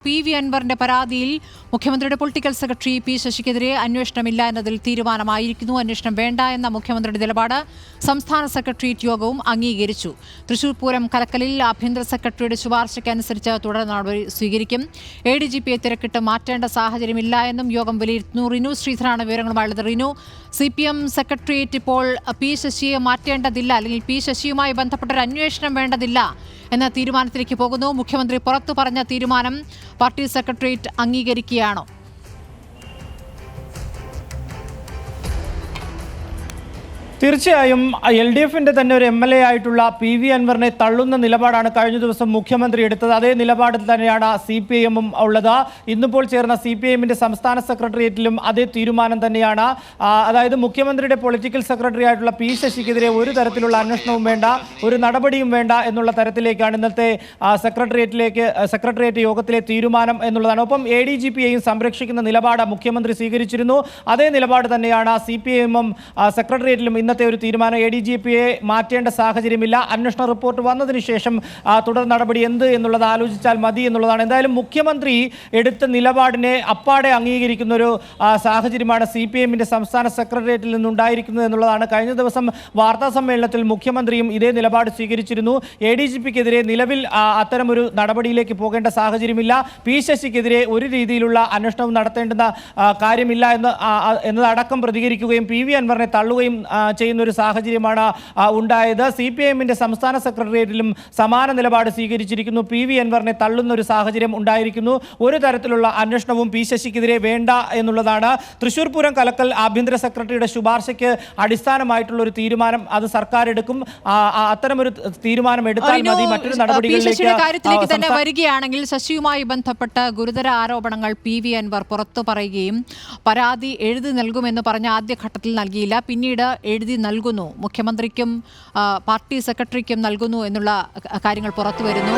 PV അൻവറിന്റെ പരാതിയിൽ മുഖ്യമന്ത്രിയുടെ പൊളിറ്റിക്കൽ സെക്രട്ടറി പി ശശിക്കെതിരെ അന്വേഷണമില്ല എന്നതിൽ തീരുമാനമായിരിക്കുന്നു. അന്വേഷണം വേണ്ട എന്ന മുഖ്യമന്ത്രിയുടെ നിലപാട് സംസ്ഥാന സെക്രട്ടേറിയറ്റ് യോഗവും അംഗീകരിച്ചു. തൃശൂർ പൂരം കലക്കലിൽ ആഭ്യന്തര സെക്രട്ടറിയുടെ ശുപാർശയ്ക്കനുസരിച്ച് തുടർ നടപടി സ്വീകരിക്കും. ADGPയെ തിരക്കിട്ട് മാറ്റേണ്ട സാഹചര്യമില്ല എന്നും യോഗം വിലയിരുത്തുന്നു. റിനു ശ്രീധരാണ് വിവരങ്ങളുമായുള്ളത്. റിനു, CPM സെക്രട്ടേറിയറ്റ് ഇപ്പോൾ പി ശശിയെ മാറ്റേണ്ടതില്ല, അല്ലെങ്കിൽ പി ശശിയുമായി ബന്ധപ്പെട്ടൊരു അന്വേഷണം വേണ്ടതില്ല എന്ന തീരുമാനത്തിലേക്ക് പോകുന്നു. മുഖ്യമന്ത്രി പുറത്തു പറഞ്ഞ തീരുമാനം പാർട്ടി സെക്രട്ടേറിയറ്റ് അംഗീകരിക്കുകയാണോ? തീർച്ചയായും LDFിന്റെ തന്നെ ഒരു MLA ആയിട്ടുള്ള PV അൻവറിനെ തള്ളുന്ന നിലപാടാണ് കഴിഞ്ഞ ദിവസം മുഖ്യമന്ത്രി എടുത്തത്. അതേ നിലപാടിൽ തന്നെയാണ് CPIM ഉള്ളത്. ഇന്നിപ്പോൾ ചേർന്ന CPIMന്റെ സംസ്ഥാന സെക്രട്ടേറിയറ്റിലും അതേ തീരുമാനം തന്നെയാണ്. അതായത് മുഖ്യമന്ത്രിയുടെ പൊളിറ്റിക്കൽ സെക്രട്ടറി ആയിട്ടുള്ള പി ശശിക്കെതിരെ ഒരു തരത്തിലുള്ള അന്വേഷണവും വേണ്ട, ഒരു നടപടിയും വേണ്ട എന്നുള്ള തരത്തിലേക്കാണ് ഇന്നത്തെ സെക്രട്ടേറിയറ്റ് യോഗത്തിലെ തീരുമാനം എന്നുള്ളതാണ്. ഒപ്പം ADGPയെയും സംരക്ഷിക്കുന്ന നിലപാട് മുഖ്യമന്ത്രി സ്വീകരിച്ചിരുന്നു. അതേ നിലപാട് തന്നെയാണ് CPIM സെക്രട്ടേറിയറ്റിലും ഇന്നത്തെ ഒരു തീരുമാനം. ADGPയെ മാറ്റേണ്ട സാഹചര്യമില്ല, അന്വേഷണ റിപ്പോർട്ട് വന്നതിന് ശേഷം തുടർ നടപടി എന്ത് എന്നുള്ളത് ആലോചിച്ചാൽ മതി എന്നുള്ളതാണ്. എന്തായാലും മുഖ്യമന്ത്രി എടുത്ത നിലപാടിനെ അപ്പാടെ അംഗീകരിക്കുന്ന ഒരു സാഹചര്യമാണ് CPIMന്റെ സംസ്ഥാന സെക്രട്ടേറിയറ്റിൽ നിന്നുണ്ടായിരിക്കുന്നത് എന്നുള്ളതാണ്. കഴിഞ്ഞ ദിവസം വാർത്താ സമ്മേളനത്തിൽ മുഖ്യമന്ത്രിയും ഇതേ നിലപാട് സ്വീകരിച്ചിരുന്നു. ADGPക്കെതിരെ നിലവിൽ അത്തരമൊരു നടപടിയിലേക്ക് പോകേണ്ട സാഹചര്യമില്ല, പി ശശിക്കെതിരെ ഒരു രീതിയിലുള്ള അന്വേഷണവും നടത്തേണ്ടുന്ന കാര്യമില്ല എന്നതടക്കം പ്രതികരിക്കുകയും PV അൻവറിനെ തള്ളുകയും ചെയ്യുന്ന ഒരു സാഹചര്യമാണ് ഉണ്ടായത്. CPIMന്റെ സംസ്ഥാന സെക്രട്ടേറിയറ്റിലും സമാന നിലപാട് സ്വീകരിച്ചിരിക്കുന്നു. PV അൻവറിനെ തള്ളുന്ന ഒരു സാഹചര്യം ഉണ്ടായിരിക്കുന്നു. ഒരു തരത്തിലുള്ള അന്വേഷണവും പി ശശിക്കെതിരെ വേണ്ട എന്നുള്ളതാണ്. തൃശൂർ പൂരം കലക്കൽ ആഭ്യന്തര സെക്രട്ടറിയുടെ ശുപാർശയ്ക്ക് അടിസ്ഥാനമായിട്ടുള്ള ഒരു തീരുമാനം അത് സർക്കാർ എടുക്കും. അത്തരമൊരു തീരുമാനം എടുത്താൽ മതി മറ്റൊരു നടപടികളിലേക്ക് തന്നെ വരികയാണെങ്കിൽ ശശിയുമായി ബന്ധപ്പെട്ട ഗുരുതര ആരോപണങ്ങൾ PV അൻവർ പുറത്തു പറയുകയും പരാതി എഴുതി നൽകുമെന്ന് പറഞ്ഞ ആദ്യഘട്ടത്തിൽ നൽകിയില്ല, പിന്നീട് എഴുതി നൽകുന്നു, മുഖ്യമന്ത്രിക്കും പാർട്ടി സെക്രട്ടറിക്കും നൽകുന്നു എന്നുള്ള കാര്യങ്ങൾ പുറത്തു വരുന്നു.